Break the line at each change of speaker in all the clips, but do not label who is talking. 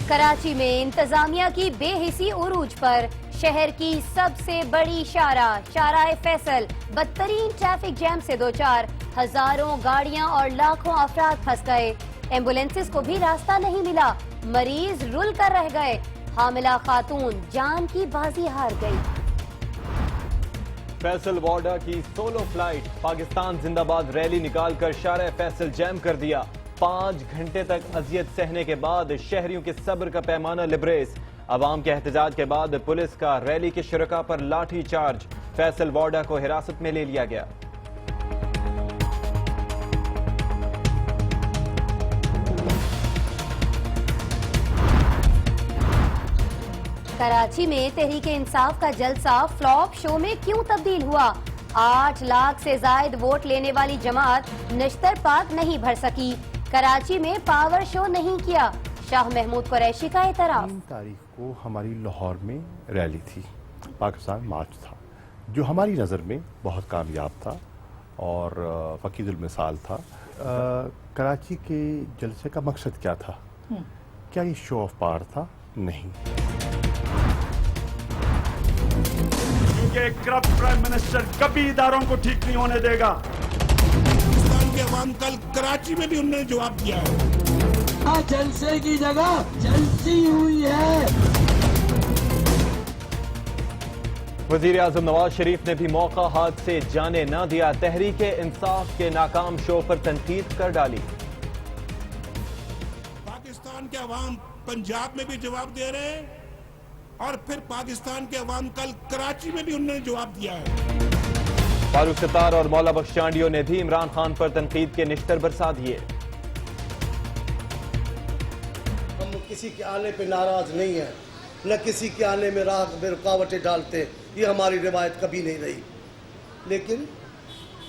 کراچی میں انتظامیہ کی بے حسی عروج پر، شہر کی سب سے بڑی شارع فیصل بدترین ٹریفک جیم سے دوچار، ہزاروں گاڑیاں اور لاکھوں افراد پھنس گئے، ایمبولینسز کو بھی راستہ نہیں ملا، مریض رل کر رہ گئے، حاملہ خاتون جان کی بازی ہار گئی۔
فیصل وارڈا کی سولو فلائٹ، پاکستان زندہ باد ریلی نکال کر شارع فیصل جیم کر دیا، 5 گھنٹے تک اذیت سہنے کے بعد شہریوں کے صبر کا پیمانہ لبریز، عوام کے احتجاج کے بعد پولیس کا ریلی کے شرکاء پر لاٹھی چارج، فیصل وارڈا کو حراست میں لے لیا گیا۔
کراچی میں تحریک انصاف کا جلسہ فلاپ شو میں کیوں تبدیل ہوا؟ 8 لاکھ سے زائد ووٹ لینے والی جماعت نشتر پاک نہیں بھر سکی، کراچی میں پاور شو نہیں کیا، شاہ محمود قریشی کا اعتراف۔
3 تاریخ کو ہماری لاہور میں ریلی تھی، پاکستان مارچ تھا، جو ہماری نظر میں بہت کامیاب تھا اور فقید المثال تھا۔ کراچی کے جلسے کا مقصد کیا تھا؟ کیا یہ شو آف پاور تھا؟ نہیں۔
کیونکہ کرپٹ پرائم منسٹر کبھی اداروں کو ٹھیک نہیں ہونے دے گا۔
پاکستان کے عوام کل کراچی میں بھی انہوں نے جواب دیا ہے۔
جلسے کی جگہ جلسی ہوئی ہے۔
وزیر اعظم نواز شریف نے بھی موقع ہاتھ سے جانے نہ دیا، تحریک انصاف کے ناکام شو پر تنقید کر ڈالی۔
پاکستان کے عوام پنجاب میں بھی جواب دے رہے ہیں اور پھر پاکستان کے عوام کل کراچی میں بھی انہوں نے جواب دیا ہے۔
فاروق ستار اور مولا بخش چانڈیوں نے بھی عمران خان پر تنقید کے نشتر برسا دیے۔
ہم کسی کے آنے پہ ناراض نہیں ہیں، نہ کسی کے آنے میں راہ میں رکاوٹیں ڈالتے، یہ ہماری روایت کبھی نہیں رہی، لیکن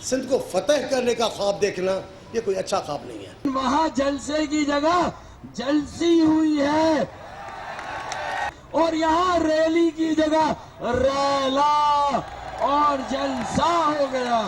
سندھ کو فتح کرنے کا خواب دیکھنا یہ کوئی اچھا خواب نہیں ہے۔
وہاں جلسے کی جگہ جلسی ہوئی ہے اور یہاں ریلی کی جگہ ریلا اور جلسہ ہو گیا۔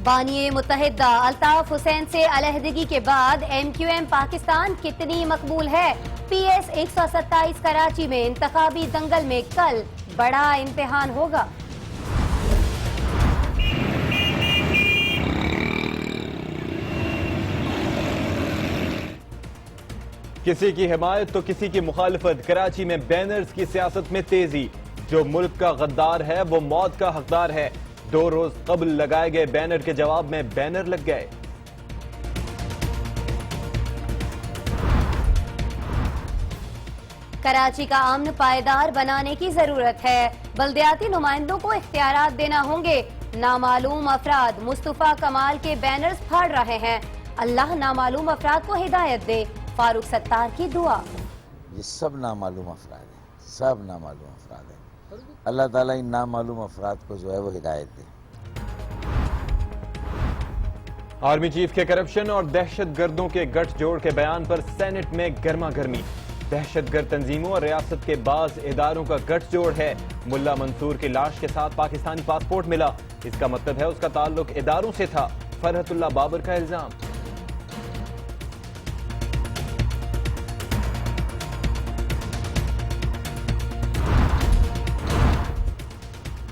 بانی متحدہ الطاف حسین سے علیحدگی کے بعد ایم کیو ایم پاکستان کتنی مقبول ہے؟ پی ایس 127 کراچی میں انتخابی دنگل میں کل بڑا امتحان ہوگا۔
کسی کی حمایت تو کسی کی مخالفت، کراچی میں بینرز کی سیاست میں تیزی، جو ملک کا غدار ہے وہ موت کا حقدار ہے، 2 روز قبل لگائے گئے بینر کے جواب میں بینر لگ گئے۔
کراچی کا امن پائیدار بنانے کی ضرورت ہے، بلدیاتی نمائندوں کو اختیارات دینا ہوں گے، نامعلوم افراد مصطفیٰ کمال کے بینرز پھاڑ رہے ہیں، اللہ نامعلوم افراد کو ہدایت دے، فاروق ستار کی دعا۔
یہ سب نامعلوم افراد ہیں، سب نامعلوم افراد ہیں، اللہ تعالیٰ ان نامعلوم افراد کو جو ہے وہ ہدایت دے۔
آرمی چیف کے کرپشن اور دہشت گردوں کے گٹھ جوڑ کے بیان پر سینٹ میں گرما گرمی، دہشت گرد تنظیموں اور ریاست کے بعض اداروں کا گٹھ جوڑ ہے، ملا منصور کی لاش کے ساتھ پاکستانی پاسپورٹ ملا، اس کا مطلب ہے اس کا تعلق اداروں سے تھا، فرحت اللہ بابر کا الزام۔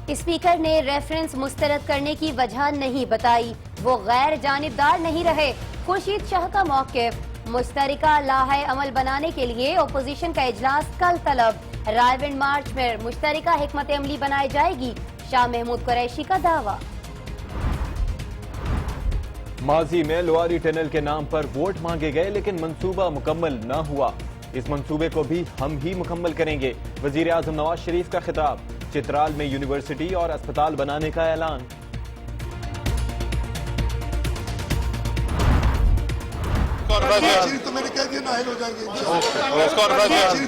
اسپیکر نے ریفرنس مسترد کرنے کی وجہ نہیں بتائی، وہ غیر جانبدار نہیں رہے، خورشید شاہ کا موقف، مشترکہ لاحہ عمل بنانے کے لیے اپوزیشن کا اجلاس کل طلب، رائے ونڈ مارچ میں مشترکہ حکمت عملی بنائی جائے گی، شاہ محمود قریشی کا دعویٰ۔
ماضی میں لواری ٹنل کے نام پر ووٹ مانگے گئے لیکن منصوبہ مکمل نہ ہوا، اس منصوبے کو بھی ہم ہی مکمل کریں گے، وزیر اعظم نواز شریف کا خطاب، چترال میں یونیورسٹی اور اسپتال بنانے کا اعلان۔
تو میں نے کہہ دیا نااہل ہو جائیں گے،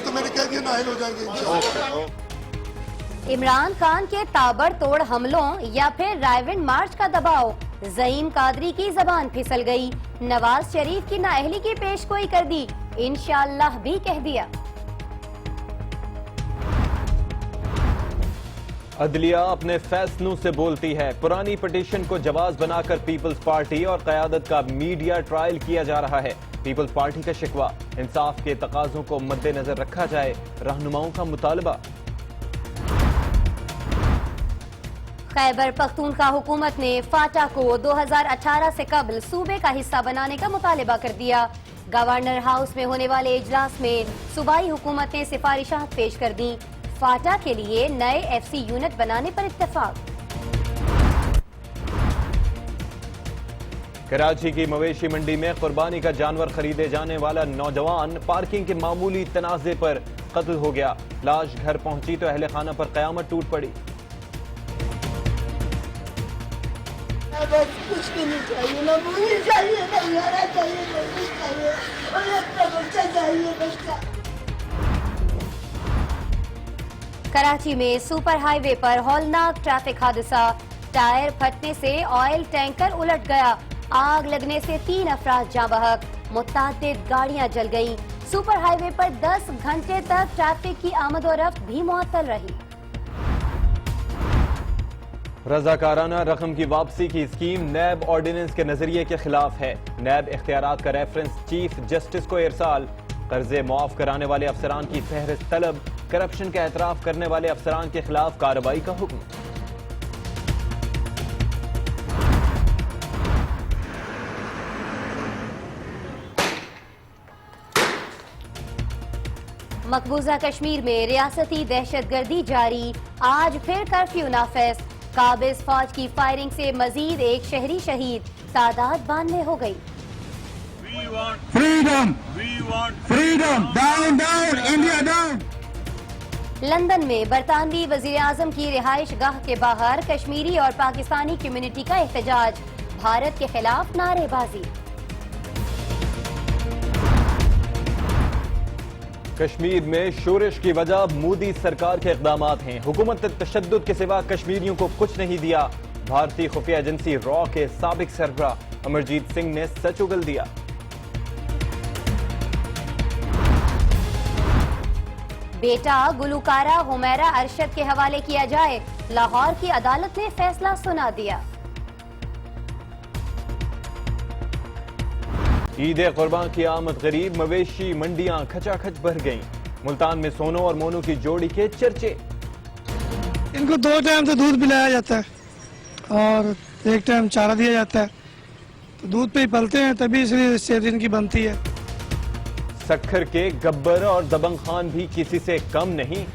تو میں نے کہہ دیا نااہل ہو جائیں گے۔
عمران خان کے تابڑ توڑ حملوں یا پھر رائے ونڈ مارچ کا دباؤ، زعیم قادری کی زبان پھسل گئی، نواز شریف کی نااہلی کی پیش گوئی کر دی، انشاءاللہ بھی کہہ دیا۔
عدلیہ اپنے فیصلوں سے بولتی ہے. پرانی پٹیشن کو جواز بنا کر پیپلز پارٹی اور قیادت کا میڈیا ٹرائل کیا جا رہا ہے. پیپلز پارٹی کا شکوہ, انصاف کے تقاضوں کو مد نظر رکھا جائے. رہنماؤں کا مطالبہ.
خیبر پختونخوا حکومت نے فاٹا کو 2018 سے قبل صوبے کا حصہ بنانے کا مطالبہ کر دیا. گورنر ہاؤس میں ہونے والے اجلاس میں صوبائی حکومت نے سفارشات پیش کر دیں. فاٹا کے لیے نئے ایف سی یونٹ بنانے پر اتفاق.
کراچی کی مویشی منڈی میں قربانی کا جانور خریدے جانے والا نوجوان پارکنگ کے معمولی تنازع پر قتل ہو گیا. لاش گھر پہنچی تو اہل خانہ پر قیامت ٹوٹ پڑی.
بس کچھ بھی نہیں چاہیے, نہ مجھے چاہیے, نہ گھر چاہیے, نہ کچھ چاہیے, اور اپنا بچہ چاہیے بچہ.
کراچی میں سپر ہائی وے پر ہولناک ٹریفک حادثہ. ٹائر پھٹنے سے آئل ٹینکر الٹ گیا. آگ لگنے سے 3 افراد جاں بحق. متعدد گاڑیاں جل گئیں. سپر ہائی وے پر 10 گھنٹے تک ٹریفک کی آمد و رفت بھی معطل رہی.
رضاکارانہ رقم کی واپسی کی اسکیم نیب آرڈیننس کے نظریے کے خلاف ہے. نیب اختیارات کا ریفرنس چیف جسٹس کو ارسال. قرضے معاف کرانے والے افسران کی فہرست طلب. کرپشن کا اعتراف کرنے والے افسران کے خلاف کارروائی کا حکم.
مقبوضہ کشمیر میں ریاستی دہشت گردی جاری. آج پھر کرفیو نافذ. قابض فوج کی فائرنگ سے مزید ایک شہری شہید. تعداد 92 ہو گئی.
Freedom! Freedom! Down, down! India down!
London میں برطانوی وزیراعظم کی رہائش گاہ کے باہر کشمیری اور پاکستانی کمیونٹی کا احتجاج. بھارت کے خلاف نعرے بازی.
کشمیر میں شورش کی وجہ مودی سرکار کے اقدامات ہیں. حکومت نے تشدد کے سوا کشمیریوں کو کچھ نہیں دیا. بھارتی خفیہ ایجنسی را کے سابق سربراہ امرجیت سنگھ نے سچ اگل دیا.
بیٹا گلوکارہ حمیرہ ارشد کے حوالے کیا جائے. لاہور کی عدالت نے فیصلہ سنا دیا.
عید قربان کی آمد غریب. مویشی منڈیاں کھچا کھچ بھر گئیں. ملتان میں سونو اور مونو کی جوڑی کے چرچے.
ان کو 2 ٹائم تو دودھ پلایا جاتا ہے اور 1 ٹائم چارہ دیا جاتا ہے. تو دودھ پہ ہی پلتے ہیں, تبھی اس لیے صحت ان کی بنتی ہے.
سکھر کے گبر اور دبنگ خان بھی کسی سے کم نہیں.